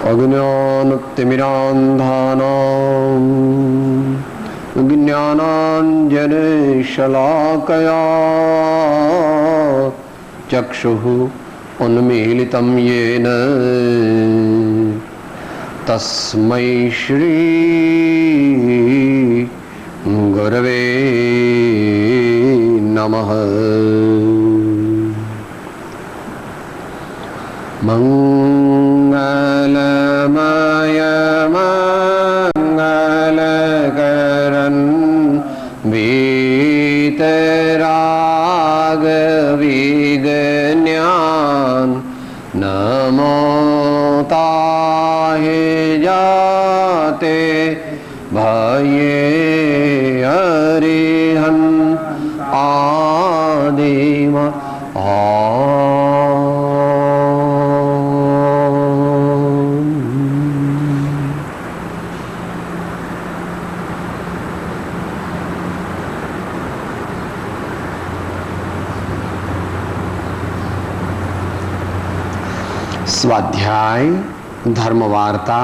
अज्ञानतिमिरान्धानां ज्ञानाञ्जनशलाकया चक्षुः उन्मीलितं येन तस्मै श्री गुरवे नमः। मंगलमय मंगलकरन् वीतराग विज्ञान नमो ताहे जाते भये हरिहन् आदिम स्वाध्याय धर्म वार्ता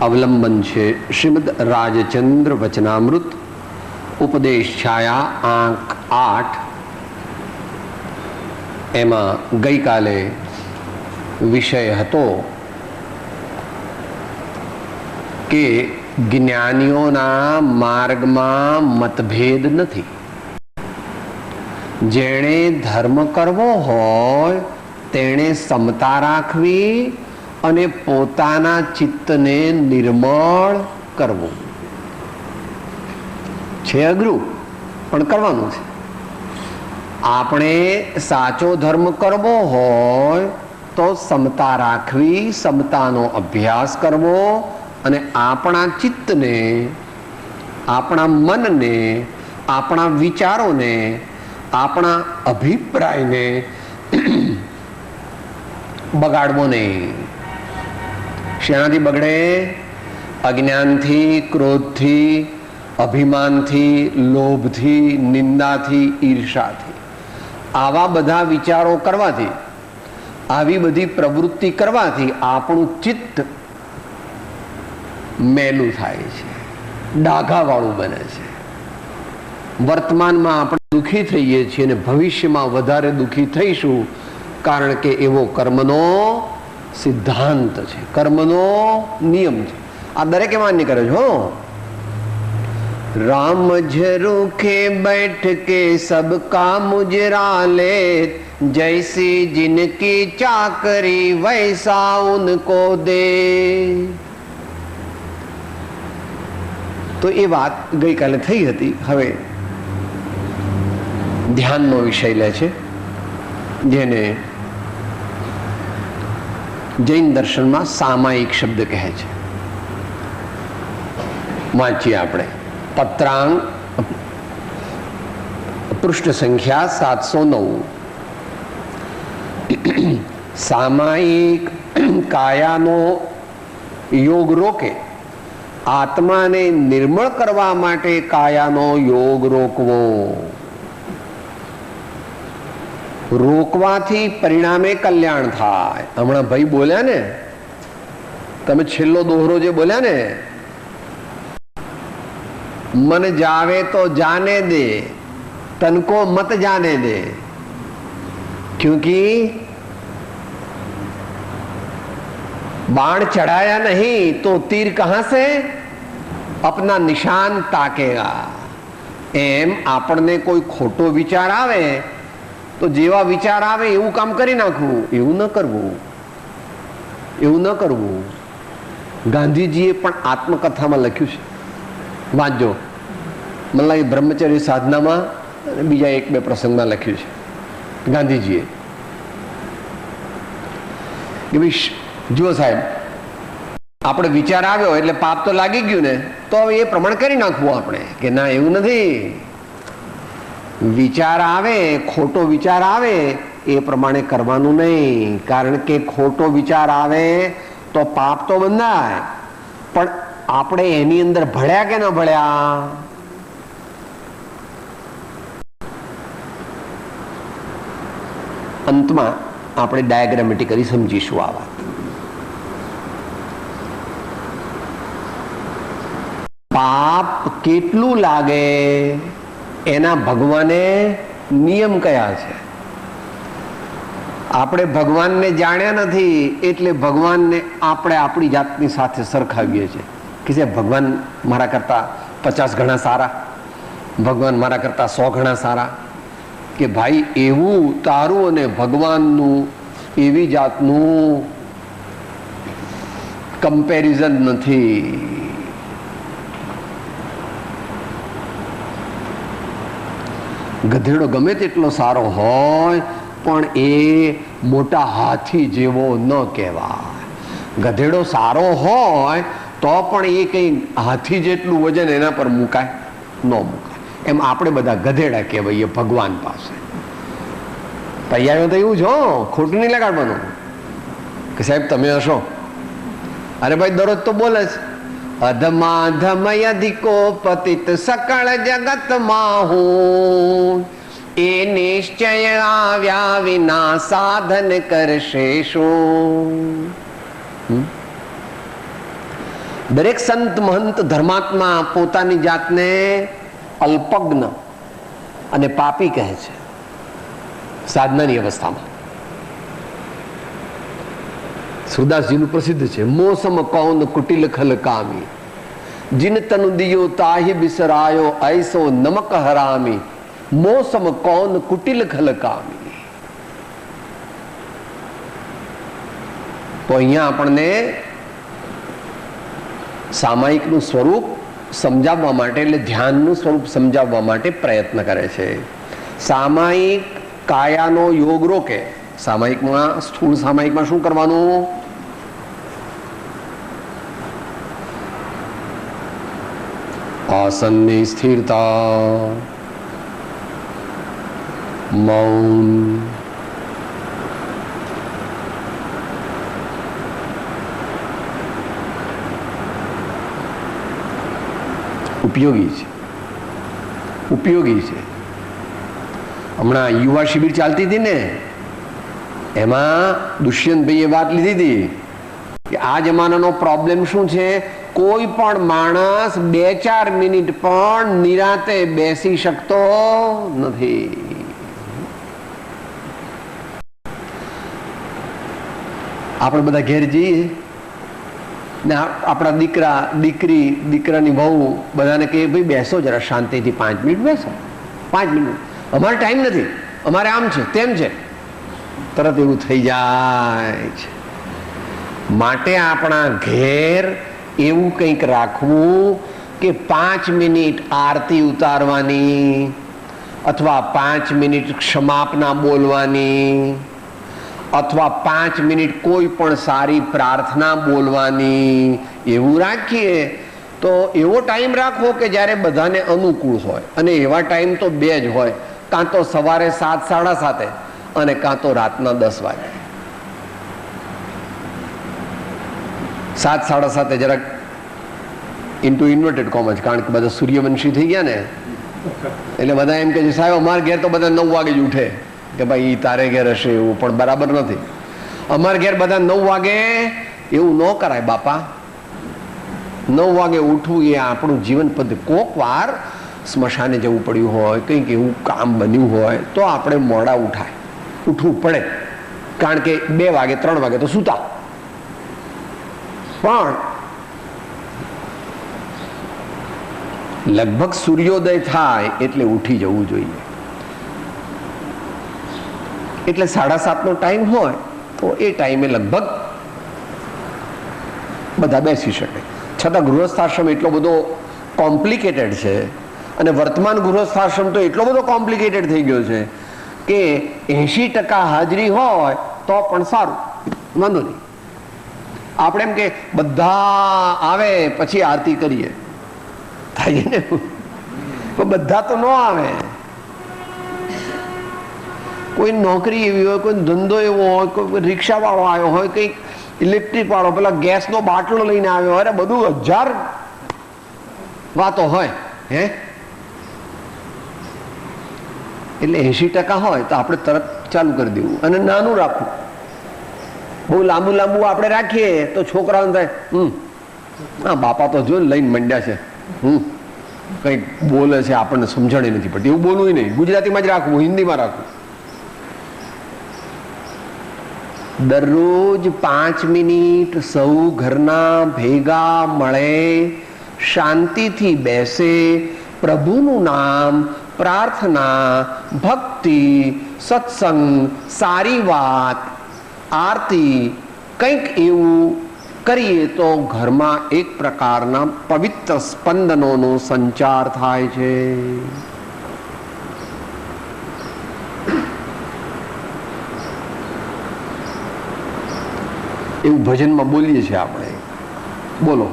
अवलंबन છે શ્રીમદ રાજચંદ્ર વચનામૃત ઉપદેશ છાયા આંક 8। એમાં ગઈકાલે વિષય હતો કે જ્ઞાનીઓના માર્ગમાં મતભેદ નથી। જેણે ધર્મ કરવો હોય તેણે સમતા રાખવી અને પોતાના ચિત્તને નિર્મળ કરવું છે। અઘરું પણ કરવાનું છે। આપણે સાચો ધર્મ કરવો હોય તો સમતા રાખવી, સમતાનો અભ્યાસ કરવો અને આપણા ચિત્તને, આપણા મનને, આપણા વિચારોને, આપણા અભિપ્રાયને બગાડવો નહીં। શેનાથી બગડે? અજ્ઞાનથી, ક્રોધથી, અભિમાનથી, લોભથી, નિંદાથી, ઈર્ષાથી। આવા બધા વિચારો કરવાથી, આવી બધી પ્રવૃત્તિ કરવાથી આપણું ચિત્ત મેલું થાય છે, ડાઘાવાળું બને છે। વર્તમાનમાં આપણે દુઃખી થઈએ છીએ અને ભવિષ્યમાં વધારે દુઃખી થઈશું, કારણ કે એવો કર્મનો સિદ્ધાંત છે, કર્મનો નિયમ છે। આ દરેકે માન્ય કરે છે। राम झरूखे बैठ के सबका मुजरा ले, जैसी जिनकी चाकरी वैसा उनको दे। तो ये बात गई काले थई हती। हवे ध्याननो विषय ले छे, जेने जैन दर्शन में सामायिक शब्द कहे छे। वांचीए आपणे पत्रांक पृष्ठ संख्या 709। सामायिक कायानो योग रोके, आत्माने निर्मळ करवा माटे कायानो योग रोकवो। रोकवाथी परिणामे कल्याण थाय। हमणां भाई बोल्या ने, तमे छेल्लो दोहरो जे बोल्या ने, मन जावे तो जाने दे, तन को मत जाने दे। क्योंकि बाण चढ़ाया नहीं तो तीर कहां से अपना निशान ताकेगा। एम आपने कोई खोटो विचार आवे तो जेवा विचार आवे एवं काम करी नाखवू, एवं न करवू, एवं न करवू। गांधीजीए पण आत्मकथामां लख्युं छे, वांचो। મને લાગે બ્રહ્મચર્ય સાધનામાં બીજા 1-2 પ્રસંગમાં લખ્યું છે ગાંધીજીએ કે ભાઈ જુઓ સાહેબ, આપણે વિચાર આવ્યો એટલે પાપ તો લાગી ગયું ને, તો હવે એ પ્રમાણે કરી નાખવું આપણે। કે ના, એવું નથી। વિચાર આવે, ખોટો વિચાર આવે, એ પ્રમાણે કરવાનું નહીં, કારણ કે ખોટો વિચાર આવે તો પાપ તો બંધાય, પણ આપણે એની અંદર ભળ્યા કે ન ભળ્યા? અંતમાં આપણે ડાયાગ્રામેટિકલી સમજીશું આ વાત। પાપ કેટલું લાગે એના ભગવાને નિયમ કયા છે. આપણે ભગવાનને જાણ્યા નથી એટલે ભગવાનને આપણે આપણી જાતની સાથે સરખાવીએ છીએ કે જે ભગવાન મારા કરતા 50 ગણા સારા, ભગવાન મારા કરતા 100 ગણા સારા. કે ભાઈ એવું તારું અને ભગવાનનું એવી જાતનું કમ્પેરિઝન નથી. ગધેડો ગમે તેટલો સારો હોય પણ એ મોટા હાથી જેવો ન કહેવાય. ગધેડો સારો હોય તો પણ એ કંઈ હાથી જેટલું વજન એના પર મુકાય ન મુકાય. એમ આપણે બધા ગધેડા કહેવાય ભગવાન પાસે. તૈયારીઓ તો એવું છો, ખોટું નહીં લગાડવાનું કે સાહેબ તમે હશો. અરે ભાઈ દરરોજ તો બોલે છે અધમાધમય અધિકો પતિત સકળ જગતમાં હું, એ નિશ્ચય આવ્યા વિના સાધન કરશે શું. દરેક સંત મહંત ધર્માત્મા પોતાની જાતને અલ્પજ્ઞ અને પાપી કહે છે સાધનાની અવસ્થામાં. સુરદાસજીનું પ્રસિદ્ધ છે મોસમ કૌન કુટિલ ખલ કામી, जिन तनु दियो ताहि बिसरायो ऐसो नमक हरामी, મોસમ કૌન કુટિલ ખલકામી. તો અહીંયા આપણને સામાયિકનું સ્વરૂપ સમજાવવા માટે એટલે ધ્યાનનું સ્વરૂપ સમજાવવા માટે પ્રયત્ન કરે છે. સામાયિક કાયાનો યોગ રોકે. સામાયિકમાં સ્થૂળ સામાયિકમાં શું કરવાનું? આસનની સ્થિરતા, મૌન, ઉપયોગી છે. હમણાં યુવા શિબિર ચાલતી હતી ને, એમાં દુષ્યંતભાઈએ વાત લીધી હતી કે આ જમાનાનો પ્રોબ્લેમ શું છે, કોઈ પણ માણસ 2-4 મિનિટ પણ નિરાતે બેસી શકતો નથી. આપણે બધા ઘેર જઈએ ને આપણા દીકરા દીકરી દીકરાની વહુ બધાને કહે ભાઈ બેસો જરા શાંતિથી 5 મિનિટ બેસો. 5 મિનિટ અમારે ટાઈમ નથી, અમારે આમ છે તેમ છે, તરત એવું થઈ જાય છે. માટે આપણા ઘેર એવું કંઈક રાખવું કે 5 મિનિટ આરતી ઉતારવાની અથવા 5 મિનિટ ક્ષમાપના બોલવાની અથવા 5 મિનિટ કોઈ પણ સારી પ્રાર્થના બોલવાની, એવું રાખીએ તો એવો ટાઈમ રાખવો કે જ્યારે બધાને અનુકૂળ હોય. અને એવા ટાઈમ તો 2 જ હોય, કાં તો સવારે 7-7:30 અને કાં તો રાતના 10 વાગે. 7-7:30 જરાક ઇન્ટુ ઇન્વર્ટેડ કોમર્સ, કારણ કે બધા સૂર્યવંશી થઈ ગયા ને એટલે બધા એમ કે છે સાહેબ અમારા ઘેર તો બધા 9 વાગે જ ઉઠે. કે ભાઈ તારે ઘેર હશે એવું, પણ બરાબર નથી. અમારા ઘેર બધા 9 વાગે એવું ન કરાય બાપા. 9 વાગે ઉઠવું એ આપણું જીવન પદ્ધતિ. કોક વાર સ્મશાને જવું પડ્યું હોય, કંઈક એવું કામ બન્યું હોય તો આપણે મોડા ઉઠવું પડે, કારણ કે 2 વાગે 3 વાગે તો સૂતા. પણ લગભગ સૂર્યોદય થાય એટલે ઉઠી જવું જોઈએ. એટલે 7:30 ટાઈમ હોય તો એ ટાઈમે લગભગ બધા બેસી શકે. છતાં ગૃહસ્થાશ્રમ એટલો બધો કોમ્પ્લિકેટેડ છે અને વર્તમાન ગૃહસ્થાશ્રમ તો એટલો બધો કોમ્પ્લિકેટેડ થઈ ગયો છે કે 80% હાજરી હોય તો પણ સારું, વાંધો નહીં. આપણે એમ કે બધા આવે પછી આરતી કરીએ, થાય ને, પણ બધા તો ન આવે. કોઈ નોકરી એવી હોય, કોઈ ધંધો એવો હોય, કોઈ રિક્ષાવાળો આવ્યો હોય, કંઈક ઇલેક્ટ્રિક વાળો પેલા ગેસનો બાટલો લઈને આવ્યો હોય, બધું 1000 વાતો હોય હે. એટલે 80% હોય તો આપણે તરત ચાલુ કરી દેવું અને નાનું રાખવું. બહુ લાંબુ આપણે રાખીએ તો છોકરાઓને થાય હા બાપા તો જો લઈને મંડ્યા છે, કંઈક બોલે છે, આપણને સમજણ નથી પડતી. એવું બોલવું નહીં, ગુજરાતીમાં જ રાખવું, હિન્દીમાં રાખવું. દરરોજ 5 મિનિટ સૌ ઘરના ભેગા મળે, શાંતિથી બેસે, પ્રભુનું નામ, પ્રાર્થના, ભક્તિ, સત્સંગ, સારી વાત, આરતી, કંઈક એવું કરીએ તો ઘરમાં એક પ્રકારના પવિત્ર સ્પંદનોનો સંચાર થાય છે. એવું ભજનમાં બોલીએ છીએ આપણે. બોલો.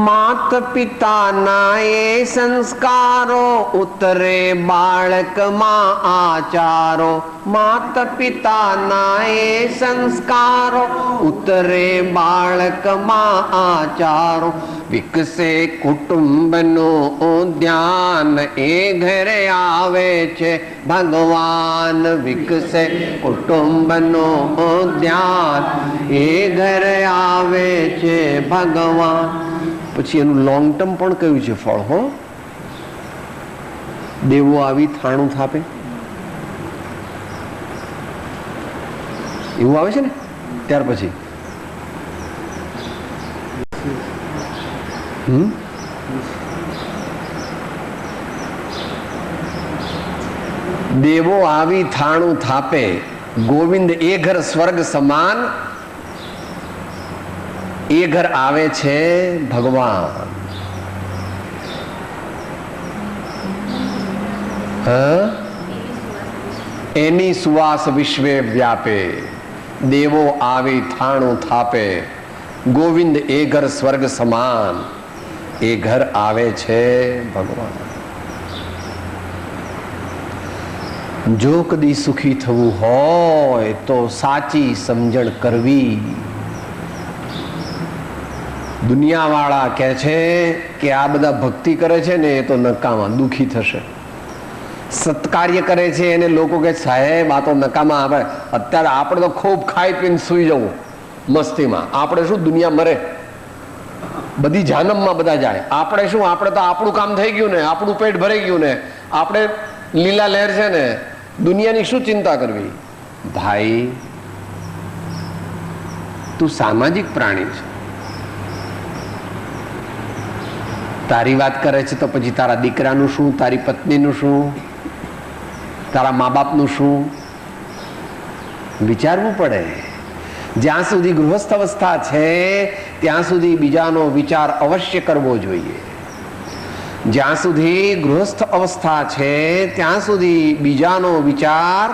માત પિતાના એ સંસ્કારો ઉતરે બાળકમાં આચારો. માત પિતાના એ સંસ્કારો ઉતરે બાળકમાં આચારો. વિકસે કુટુંબનું ધ્યાન એ ઘરે આવે છે ભગવાન. વિકસે કુટુંબનું ધ્યાન એ ઘરે આવે છે ભગવાન. પછી એનું લોંગ ટર્મ પણ કયું છે ફળ? હો, દેવો આવી થાણું થાપે, એવું આવે છે ને. ત્યાર પછી દેવો આવી થાણું થાપે, ગોવિંદ એ ઘર સ્વર્ગ સમાન, એ ઘર આવે છે ભગવાન. એની સુવાસ વિશ્વે વ્યાપે, દેવો આવી થાણું થાપે, ગોવિંદ એ ઘર સ્વર્ગ સમાન, એ ઘર આવે છે ભગવાન. જો કદી સુખી થવું હોય તો સાચી સમજણ કરવી. દુનિયાવાળા કહે છે કે આ બધા ભક્તિ કરે છે ને એ તો નકામા, દુખી થશે. સત્કાર્ય કરે છે એને લોકો કહે સાહેબ આ તો નકામા આવે. અત્યારે આપણે તો ખૂબ ખાઈ પીને સુઈ જવું મસ્તીમાં. આપણે શું, દુનિયા મરે, બધી જાનમમાં બધા જાય. આપણે શું, આપણે તો આપણું કામ થઈ ગયું ને, આપણું પેટ ભરાઈ ગયું ને, આપણે લીલા લહેર છે ને, દુનિયાની શું ચિંતા કરવી? ભાઈ તું સામાજિક પ્રાણી છે. તારી વાત કરે છે તો પછી તારા દીકરાનું શું, તારી પત્નીનું શું, તારા મા બાપનું શું? વિચારવું પડે. જ્યાં સુધી ગૃહસ્થ અવસ્થા છે ત્યાં સુધી બીજાનો વિચાર અવશ્ય કરવો જોઈએ. જ્યાં સુધી ગૃહસ્થ અવસ્થા છે ત્યાં સુધી બીજાનો વિચાર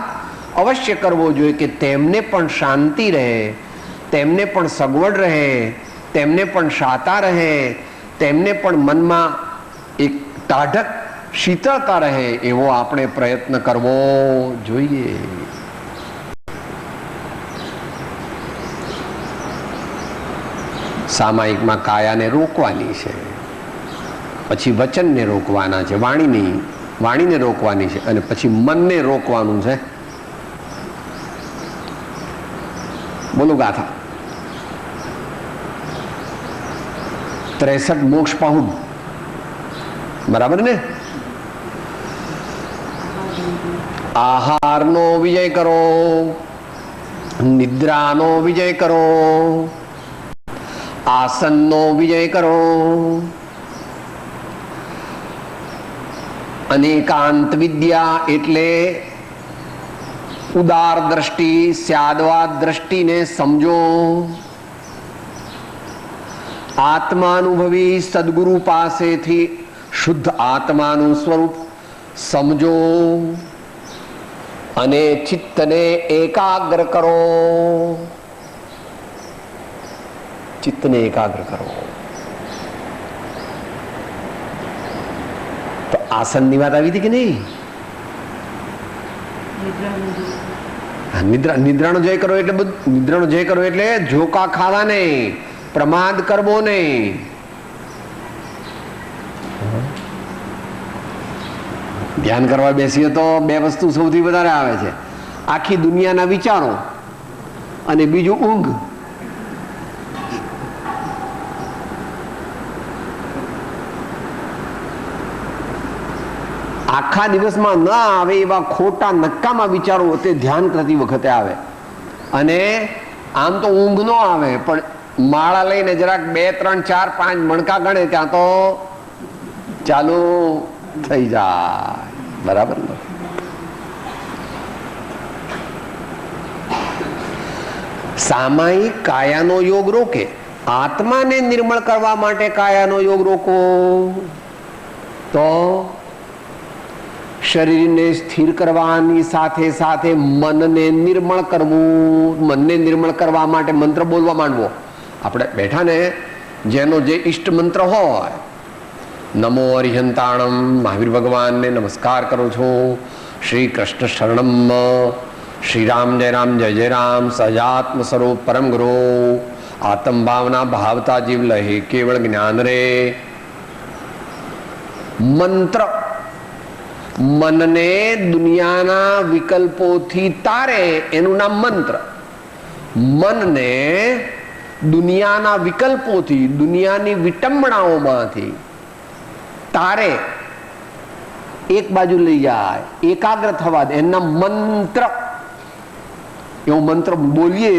અવશ્ય કરવો જોઈએ કે તેમને પણ શાંતિ રહે, તેમને પણ સગવડ રહે, તેમને પણ શાતા રહે, તેમને પણ મનમાં એક ટાઢક શીતળતા રહે, એવો આપણે પ્રયત્ન કરવો જોઈએ. સામાયિકમાં કાયાને રોકવાની છે, પછી વચનને રોકવાના છે, વાણીને રોકવાની છે, અને પછી મનને રોકવાનું છે. બોલો ગાથા. 63 મોક્ષ પાહુડ, બરાબર ને? આહારનો વિજય કરો, નિદ્રાનો વિજય કરો, આસનનો વિજય કરો, અનેકાંત વિદ્યા એટલે ઉદાર દ્રષ્ટિ, સ્યાદવાદ દ્રષ્ટિને સમજો. આત્માનુભવી સદગુરુ પાસેથી શુદ્ધ આત્માનું સ્વરૂપ સમજો અને ચિત્તને એકાગ્ર કરો. ચિત્તને એકાગ્ર કરો. તો આસનની વાત આવી હતી કે નહીં? નિદ્રાનો જય કરો એટલે બધું. નિદ્રાનો જય કરો એટલે ઝોકા ખાવા નહીં, પ્રમાદ કરવો નહીં. ધ્યાન કરવા બેસીએ તો બે વસ્તુ સૌથી વધારે આવે છે, આખી દુનિયાના વિચારો અને બીજું ઊંઘ. આખા દિવસમાં ન આવે એવા ખોટા નક્કામાં વિચારો તે ધ્યાન કરતી વખતે આવે. અને આમ તો ઊંઘ ન આવે, પણ માળા લઈને જરાક 2, 3, 4, 5 મણકા ગણે ત્યાં તો ચાલુ થઈ જાય. બરાબર ને? સામાયિક કાયાનો યોગ રોકે, આત્માને નિર્મળ કરવા માટે કાયાનો યોગ રોકો તો શરીરને સ્થિર કરવાની સાથે સાથે મનને નિર્મળ કરવું. મનને નિર્મળ કરવા માટે મંત્ર બોલવા માંડવો. આપણે બેઠા ને જેનો જે ઈષ્ટ મંત્ર હોય, નમો અરિહંતાણમ, મહાવીર ભગવાનને નમસ્કાર કરું છું, શ્રી કૃષ્ણ શરણમ, શ્રી રામ જય રામ, સજાત્મ સ્વરૂપ પરમ ગુરુ, આત્મ ભાવના ભાવતા જીવ લહે કેવળ જ્ઞાન રે. મંત્ર મનને દુનિયાના વિકલ્પોથી તારે, એનું નામ મંત્ર. મનને દુનિયાના વિકલ્પોથી, દુનિયાની વિટંબણાઓમાંથી તારે એક બાજુ લઈ જાય, એકાગ્ર થવા દે, એના મંત્ર. એવો મંત્ર બોલીએ,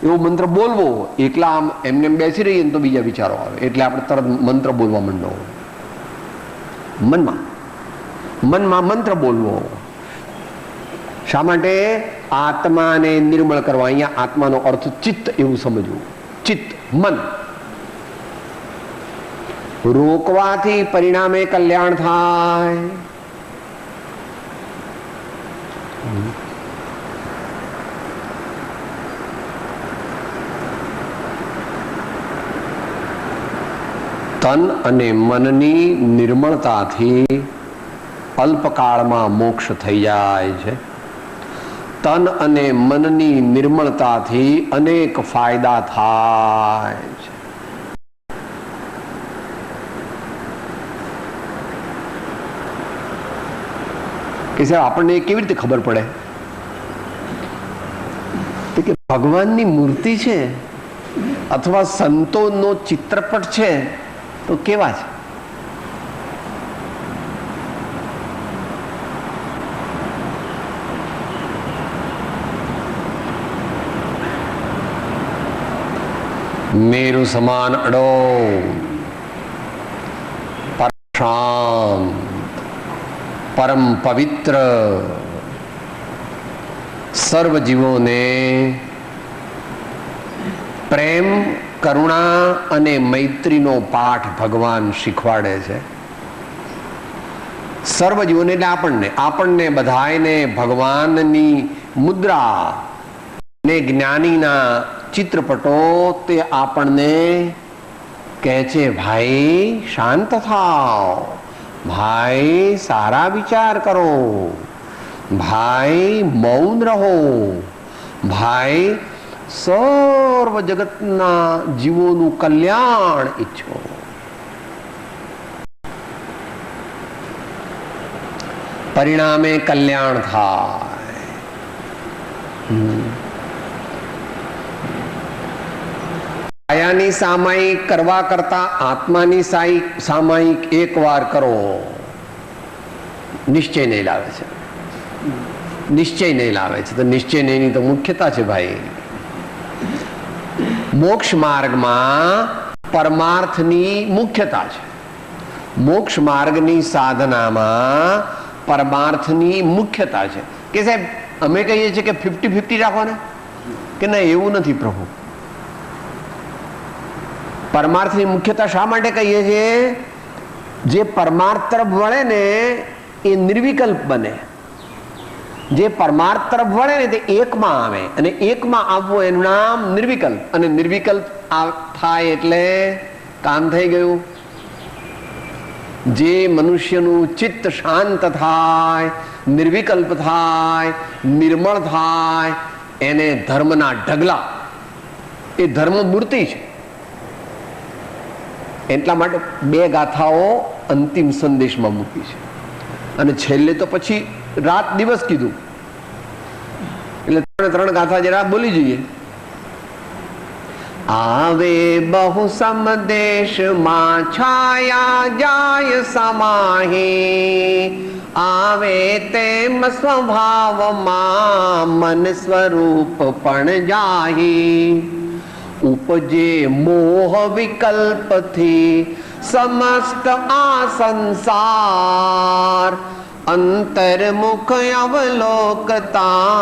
એવો મંત્ર બોલવો. એકલા આમ એમને બેસી રહીએ ને તો બીજા વિચારો આવે, એટલે આપણે તરત મંત્ર બોલવા માંડો. મનમાં મંત્ર બોલવો. શા માટે? આત્માને નિર્મળ કરવા. અહીંયા આત્માનો અર્થ ચિત્ત એવું સમજવું. ચિત્ત, મન. રોકવાથી પરિણામે કલ્યાણ થાય. તન અને મનની નિર્મળતાથી અલ્પકાળમાં મોક્ષ થઈ જાય છે. તન અને મનની નિર્મળતાથી અનેક ફાયદા થાય છે. કે સાહેબ આપણને કેવી રીતે ખબર પડે કે ભગવાનની મૂર્તિ છે અથવા સંતોનો ચિત્રપટ છે તો કેવા છે? મેરુ સમાન અડો, શાંત, પરમ પવિત્ર, સર્વ જીવોને પ્રેમ, કરુણા અને મૈત્રીનો પાઠ ભગવાન શીખવાડે છે. સર્વ જીવોને એટલે આપણને બધાને ભગવાનની મુદ્રા ને જ્ઞાનીના ચિત્રપટો તે આપણને કહે છે, ભાઈ શાંત થાઓ, ભાઈ સારા વિચાર કરો, ભાઈ મૌન રહો, ભાઈ સર્વ જગતના જીવોનું કલ્યાણ ઈચ્છો. પરિણામે કલ્યાણ થાય. કાયાની સામાયિક કરવા કરતા આત્માની સામાયિક એક વાર કરો, નિશ્ચય નહીં લાવે છે. નિશ્ચય નહીં લાવે છે તો નિશ્ચય નહીં તો મુખ્યતા છે ભાઈ. મોક્ષ માર્ગમાં પરમાર્થની મુખ્યતા છે. મોક્ષ માર્ગની સાધનામાં પરમાર્થની મુખ્યતા છે. કે સાહેબ અમે કહીએ છીએ કે 50-50 રાખો ને, કે ના એવું નથી પ્રભુ. પરમાર્થની મુખ્યતા શા માટે કહીએ છીએ? જે પરમાર્થ તરફ વળે ને એ નિર્વિકલ્પ બને. જે પરમાર્થ તરફ વળે ને તે એકમાં આવે, અને એકમાં આવવું એનું નામ નિર્વિકલ્પ. અને નિર્વિકલ્પ થાય એટલે કામ થઈ ગયું. જે મનુષ્યનું ચિત્ત શાંત થાય, નિર્વિકલ્પ થાય, નિર્મળ થાય, એને ધર્મના ઢગલા, એ ધર્મ મૂર્તિ છે. એટલા માટે 2 ગાથાઓ અંતિમ સંદેશમાં મૂકી છે, અને છેલ્લે તો પછી રાત દિવસ કીધું. એટલે 3 ગાથા જરા બોલી જઈએ. આવે બહુ સમદેશ માં છાયા જાય સમાહી, આવે તેમ સ્વભાવમાં મન સ્વરૂપ પણ જાહી. ઉપજે મોહ વિકલ્પથી સમસ્ત આ સંસાર, અંતર્મુખ અવલોકતા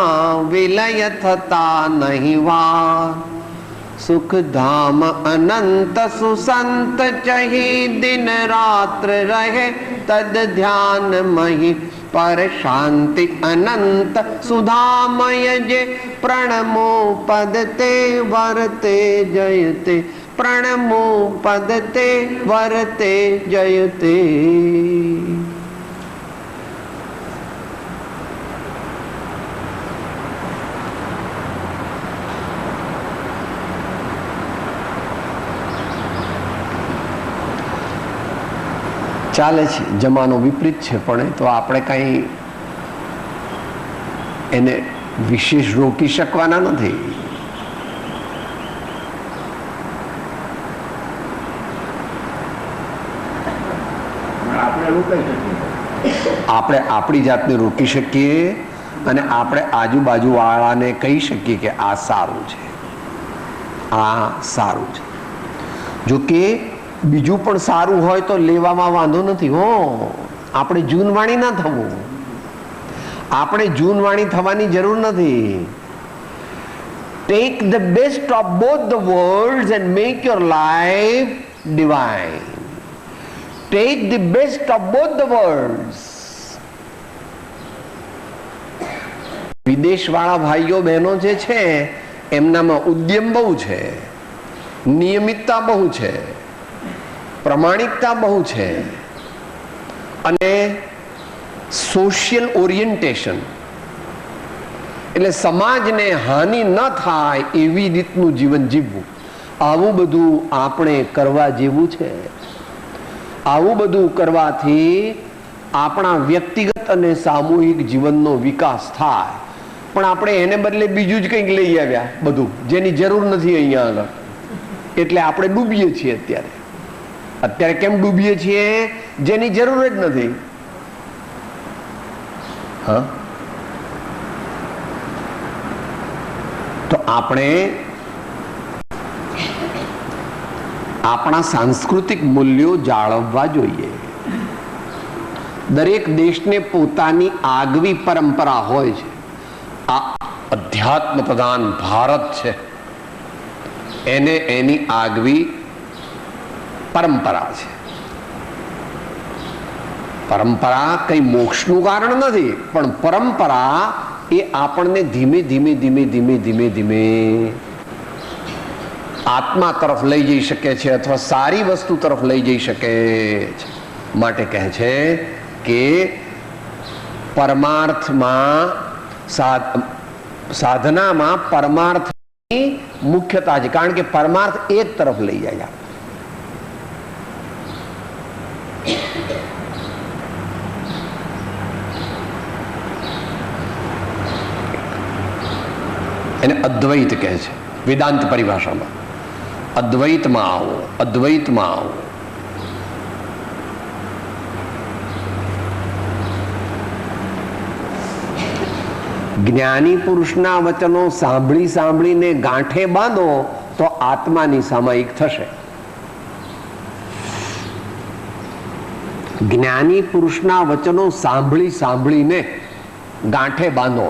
વિલય થતા નહીં વાર. સુખધામ અનંત સુસંત ચહી દિન રાત્ર રહે તદ ધ્યાન મહી. પર શાંતિ અનંત સુધામય જે પ્રણમો પદ તે વર્તે જયતે. પ્રણમો પદ તે વર્તે જયતે. ચાલે છે, જમાનો વિપરીત છે, પણ તો આપણે કઈ એને વિશેષ રોકી શકવાના નથી. આપણે આપણી જાતને રોકી શકીએ અને આપણે આજુબાજુ વાળાને કહી શકીએ કે આ સારું છે, આ સારું છે. જો કે બીજું પણ સારું હોય તો લેવામાં વાંધો નથી. હો, આપણે જૂનવાણી ના થવું, આપણે જૂનવાણી થવાની જરૂર નથી. Take the best of both the worlds and make your life divine. Take the best of both the worlds. વિદેશવાળા ભાઈઓ બહેનો જે છે એમનામાં ઉદ્યમ બહુ છે, નિયમિતતા બહુ છે, પ્રમાણિકતા બહુ છે અને સોશિયલ ઓરિએન્ટેશન, એટલે સમાજને હાનિ ન થાય એવી રીતનું જીવન જીવવું. આવું બધું આપણે કરવા જેવું છે. આવું બધું કરવાથી આપણા વ્યક્તિગત અને સામૂહિક જીવનનો વિકાસ થાય. પણ આપણે એને બદલે બીજું જ કંઈક લઈ આવ્યા, બધું જેની જરૂર નથી અહીંયા આગળ. એટલે આપણે ડૂબીએ છીએ અત્યારે. અત્યારે કેમ ડૂબીએ છીએ? જેની જરૂર જ નથી. હા, તો આપણે આપણા સાંસ્કૃતિક મૂલ્યો જાળવવા જોઈએ. દરેક દેશને પોતાની આગવી પરંપરા હોય છે. આ અધ્યાત્મ પ્રધાન ભારત છે, એને એની આગવી પરંપરા છે. પરંપરા કઈ મોક્ષનું કારણ નથી, પણ પરંપરા એ આપણને ધીમે ધીમે ધીમે ધીમે ધીમે ધીમે આત્મા તરફ લઈ જઈ શકે છે અથવા સારી વસ્તુ તરફ લઈ જઈ શકે છે. માટે કહે છે કે પરમાર્થમાં સાધનામાં પરમાર્થની મુખ્યતા છે, કારણ કે પરમાર્થ એક તરફ લઈ જાય. એને અદ્વૈત કહે છે વેદાંત પરિભાષામાં. અદ્વૈતમાં આવો, અદ્વૈતમાં આવો. જ્ઞાની પુરુષના વચનો સાંભળી સાંભળીને ગાંઠે બાંધો તો આત્માની સામાયિક થશે. જ્ઞાની પુરુષના વચનો સાંભળી સાંભળીને ગાંઠે બાંધો.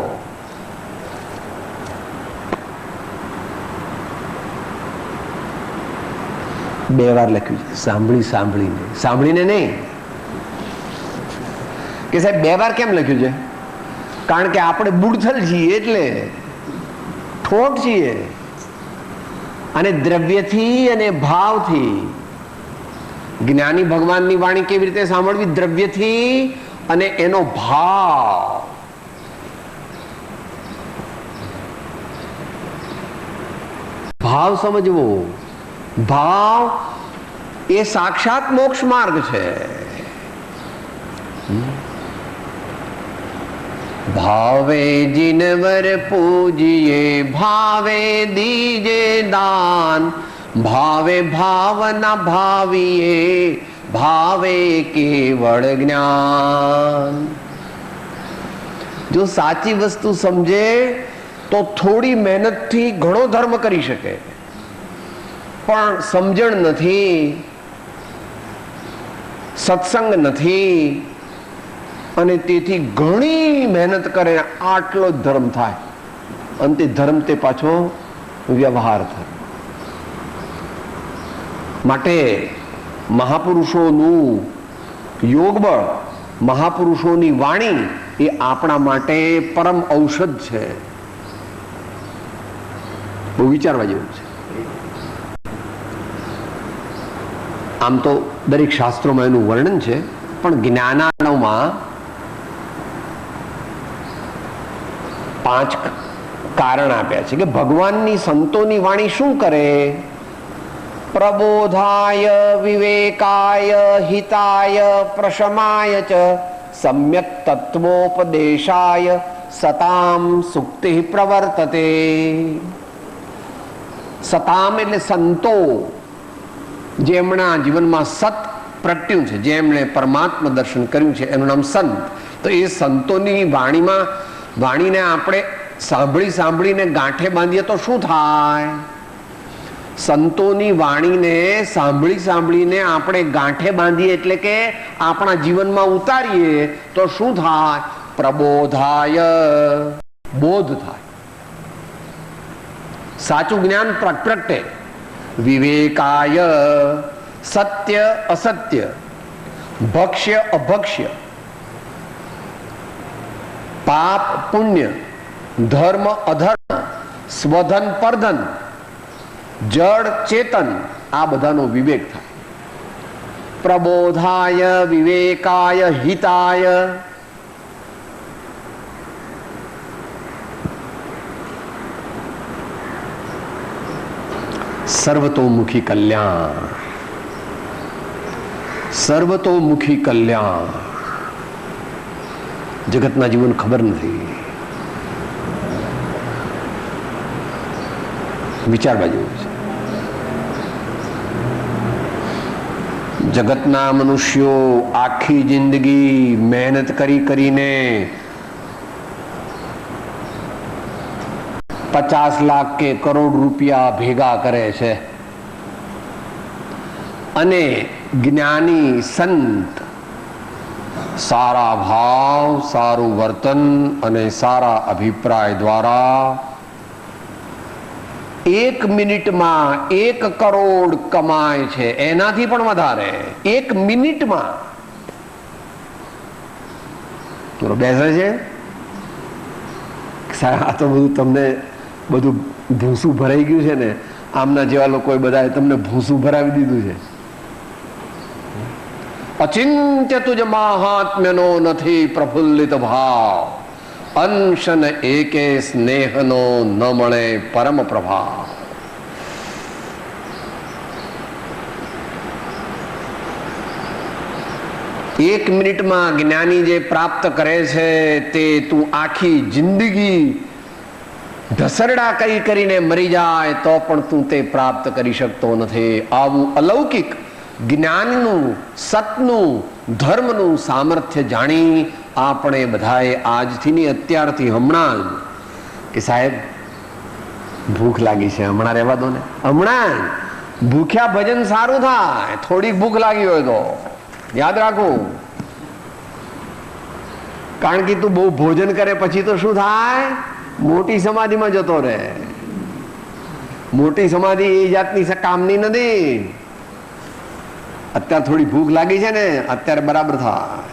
બે વાર લખ્યું છે, સાંભળી સાંભળીને. સાંભળીને નહીં કે સાહેબ બે વાર કેમ લખ્યું છે? કારણ કે આપણે બુડથલ છીએ, એટલે ઠોઠ છીએ, અને દ્રવ્યથી અને ભાવથી. જ્ઞાની ભગવાનની વાણી કેવી રીતે સાંભળવી? દ્રવ્યથી અને એનો ભાવ. ભાવ સમજવો. ભાવ એ સાક્ષાત મોક્ષ માર્ગ છે. ભાવે જીનવર પૂજીએ, ભાવે દીજે દાન, ભાવે ભાવના ભાવીએ, ભાવે કેવળ જ્ઞાન. જો સાચી વસ્તુ સમજે તો થોડી મહેનતથી ઘણો ધર્મ કરી શકે, પણ સમજણ નથી, સત્સંગ નથી, અને તેથી ઘણી મહેનત કરે આટલો જ ધર્મ થાય, અંતે ધર્મ તે પાછો વ્યવહાર થાય. માટે મહાપુરુષોનું યોગબળ, મહાપુરુષોની વાણી એ આપણા માટે પરમ ઔષધ છે. બહુ વિચારવા જેવું છે. આમ તો દરેક શાસ્ત્રોમાં એનું વર્ણન છે, પણ જ્ઞાનાર્ણવમાં 5 કારણ આપ્યા છે કે ભગવાનની સંતોની વાણી શું કરે. પ્રબોધાય વિવેકાય હિતાય પ્રશમાય ચ સમ્યક તત્વોપદેશાય સતામ સુક્તિ પ્રવર્તતે. સતામ એટલે સંતો, જેમના જીવનમાં સત પ્રગટ્યું છે, જેમણે પરમાત્મા દર્શન કર્યું છે, એનું નામ સંત. તો એ સંતોની વાણીને આપણે સાંભળીને ગાંઠે બાંધીએ તો શું થાય? સંતોની વાણીને સાંભળીને આપણે ગાંઠે બાંધીએ એટલે કે આપણા જીવનમાં ઉતારીએ તો શું થાય? પ્રબોધાય, બોધ થાય, સાચું જ્ઞાન પ્રગટે. વિવેકાય, સત્ય અસત્ય, ભક્ષ્ય અભક્ષ્ય, પાપ પુણ્ય, ધર્મ અધર્મ, સ્વધન પરધન, જડ ચેતન, આ બધાનો વિવેક થાય. પ્રબોધાય વિવેકાય હિતાય, સર્વતોમુખી કલ્યાણ. સર્વતોમુખી કલ્યાણ જગતના જીવન ખબર નથી, વિચારવા જેવું છે. જગતના મનુષ્યો આખી જિંદગી મહેનત કરીને 50 લાખ કે કરોડ રૂપિયા ભેગા કરે છે, અને જ્ઞાની સંત સારા ભાવ, સારું વર્તન અને સારા અભિપ્રાય દ્વારા 1 મિનિટમાં 1 કરોડ કમાય છે, એનાથી પણ વધારે 1 મિનિટમાં. બેસે છે આ તો બધું તમને બધું ભૂસું ભરાઈ ગયું છે ને, આમના જેવા લોકોએ બધાએ તમને ભૂસું ભરાવી દીધું છે. અચિંત્ય તુજ મહાત્મ્યનો નથી પ્રફુલ્લિત ભાવ, અંશન એકે સ્નેહનો ન મળે પરમ પ્રભાવ. એક મિનિટમાં જ્ઞાની જે પ્રાપ્ત કરે છે તે તું આખી જિંદગી ઢસરડા કરીને મરી જાય તો પણ તું તે પ્રાપ્ત કરી શકતો નથી. આવું અલૌકિક જ્ઞાનનું, સતનું, ધર્મનું સામર્થ્ય જાણી આપણે બધાએ આજથી અત્યારથી હમણાં કે સાહેબ ભૂખ લાગી છે, હમણાં રહેવા દો ને, હમણાં ભૂખ્યા ભજન સારું થાય. થોડીક ભૂખ લાગી હોય તો યાદ રાખવું, કારણ કે તું બહુ ભોજન કરે પછી તો શું થાય? મોટી સમાધિમાં જતો રહે. મોટી સમાધિ એ જાતની કામની નથી. અત્યારે થોડી ભૂખ લાગી છે ને, અત્યારે બરાબર થાય.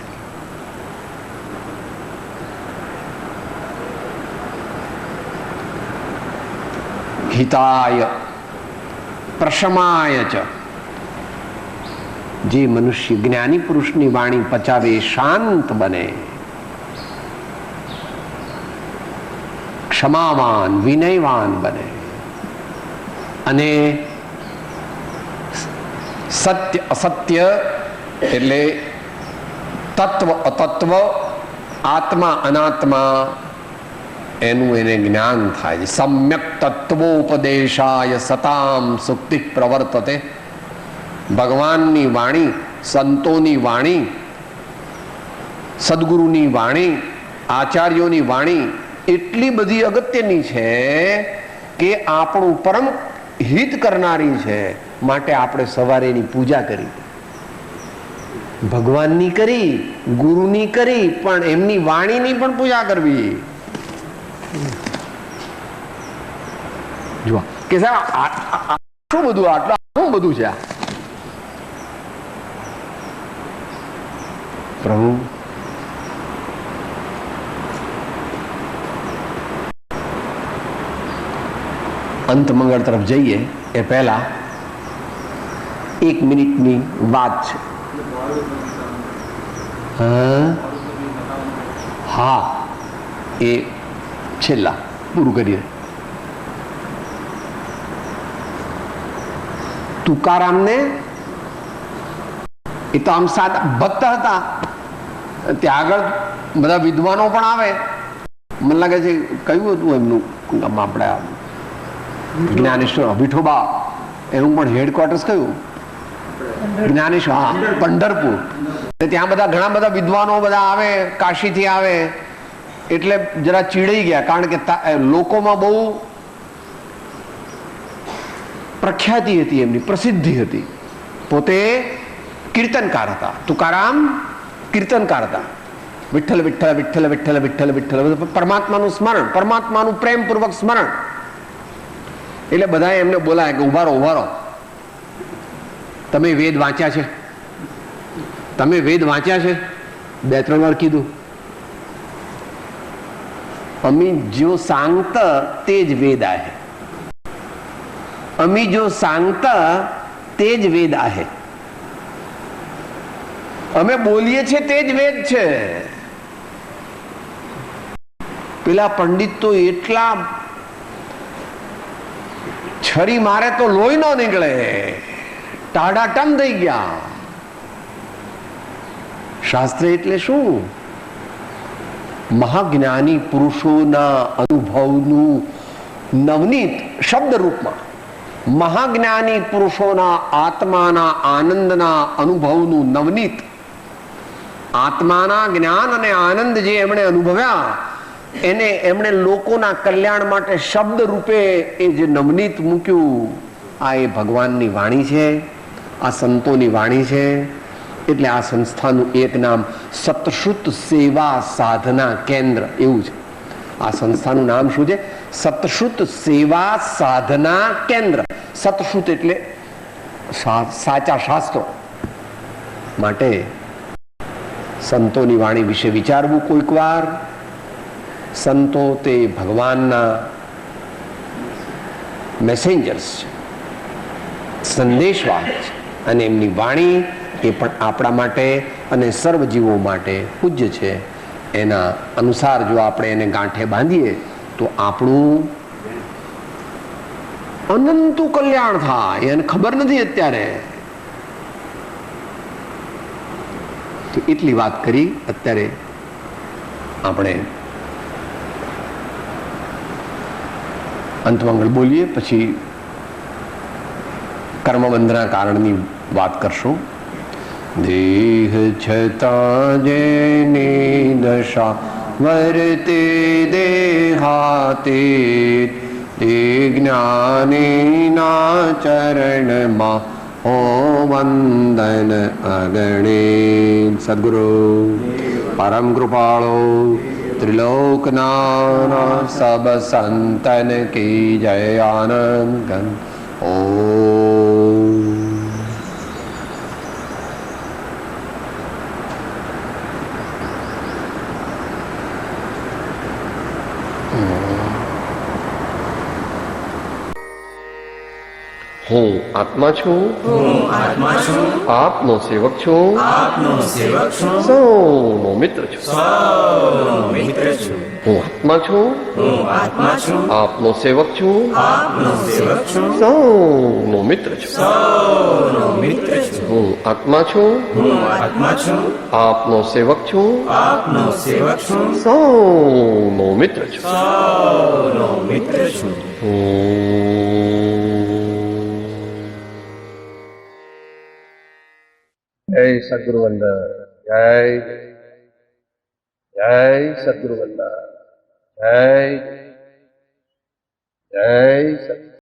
હિતાય પ્રશમાય ચ, જે મનુષ્ય જ્ઞાની પુરુષની વાણી પચાવે શાંત બને, ક્ષમાવાન વિનયવાન બને, અને સત્ય અસત્ય એટલે તત્વ અતત્વ, આત્મા અનાત્મા એનું એને જ્ઞાન થાય છે. સમ્યક તત્વોપદેશાય સતામ સુક્તિ પ્રવર્તતે. ભગવાનની વાણી, સંતોની વાણી, સદગુરુની વાણી આચાર્યોની વાણી એટલી બધી અગત્યની છે કે આપણું પરમ હિત કરનારી છે, માટે આપણે સવારે એની પૂજા કરી, ભગવાનની કરી, ગુરુની કરી, પણ એમની વાણીની પણ પૂજા કરવી. જો કે સાહેબ શું બધું, આટલું શું બધું છે પ્રભુ. અંત મંગળ તરફ જઈએ એ પહેલા 1 મિનિટની વાત છે. હા, એ છેલ્લા પૂરું કરીએ. તુકારામને એ તો આમ સાદા ભક્ત હતા, ત્યાં આગળ બધા વિદ્વાનો પણ આવે. મને લાગે છે કયું હતું એમનું, આપણે જ્ઞાનેશ્વર વિઠોબા, એનું પણ હેડક્વાર્ટર્સ કયું? જ્ઞાનેશ્વર, હા, પંઢરપુર. ત્યાં બધા ઘણા બધા વિદ્વાનો બધા આવે, કાશીથી આવે, એટલે જરા ચીડાઈ ગયા, કારણ કે લોકોમાં બહુ પ્રખ્યાતિ હતી, એમની પ્રસિદ્ધિ હતી. પોતે કીર્તનકાર હતા. તુકારામ કીર્તનકાર હતા. વિઠ્ઠલ વિઠ્ઠલ વિઠ્ઠલ વિઠ્ઠલ વિઠ્ઠલ વિઠ્ઠલ, પરમાત્માનું સ્મરણ, પરમાત્માનું પ્રેમપૂર્વક સ્મરણ. એટલે બધા એમને બોલાય કે ઉભા રહો, ઉભા રહો, તમે વેદ વાંચ્યા છે? તમે વેદ વાંચ્યા છે? 2-3 વાર કીધું. અમી જો सांगत તે જ વેદ आहे. અમી જો सांगत તે જ વેદ आहे. અમે બોલીએ છીએ તે જ વેદ છે. પેલા પંડિત તો એટલા છરી મારે તો લોહી ન નીકળે, ટાઢાટમ થઈ ગયા. શાસ્ત્ર એટલે શું? મહાજ્ઞાની પુરુષોના અનુભવનું નવનીત શબ્દ રૂપમાં, મહાજ્ઞાની પુરુષોના આત્માના આનંદના અનુભવનું નવનીત, આત્માના જ્ઞાન અને આનંદ જે એમણે અનુભવ્યા એને એમણે લોકોના કલ્યાણ માટે શબ્દ રૂપે એ જે નવનીત મૂક્યું, આ એ ભગવાનની વાણી છે, આ સંતોની વાણી છે. એટલે આ સંસ્થાનું એક નામ સતશ્રુત સેવા સાધના કેન્દ્ર એવું છે. આ સંસ્થાનું નામ શું છે? સતશ્રુત સેવા સાધના કેન્દ્ર. સતશ્રુત એટલે સાચા શાસ્ત્રો. માટે સંતોની વાણી વિશે વિચારવું કોઈક વાર. સંતો તે ભગવાનના મેસેન્જર્સ છે, સંદેશવાહક છે, અને એમની વાણી એ પણ આપણા માટે અને સર્વજીવો માટે પૂજ્ય છે. એના અનુસાર જો આપણે એને ગાંઠે બાંધીએ તો આપણું અનંતું કલ્યાણ થાય. એને ખબર નથી અત્યારે. તો એટલી વાત કરી. અત્યારે આપણે અંતમંગળ બોલીએ, પછી કર્મબંધના કારણની વાત કરશું. દેહ છતાં જેની દશા વર્તે દેહાતે, તે જ્ઞાનીના ચરણમાં હો વંદન અગણે. સદગુરુ પરમ કૃપાળો ત્રિલોકના સબ સંતન કી જય. આનંદ ગન ઓમ. હું આત્મા છું, આપનો સેવક છું, સૌનો મિત્ર છું. હું આત્મા છું, આપનો સેવક છું, સૌનો મિત્ર છું. હું આત્મા છું, આપનો સેવક છું, સૌનો મિત્ર છું. જય સદગુરુ વંદન. જય જય સદગુરુ વલ્લભ, જય જય સદગુરુ.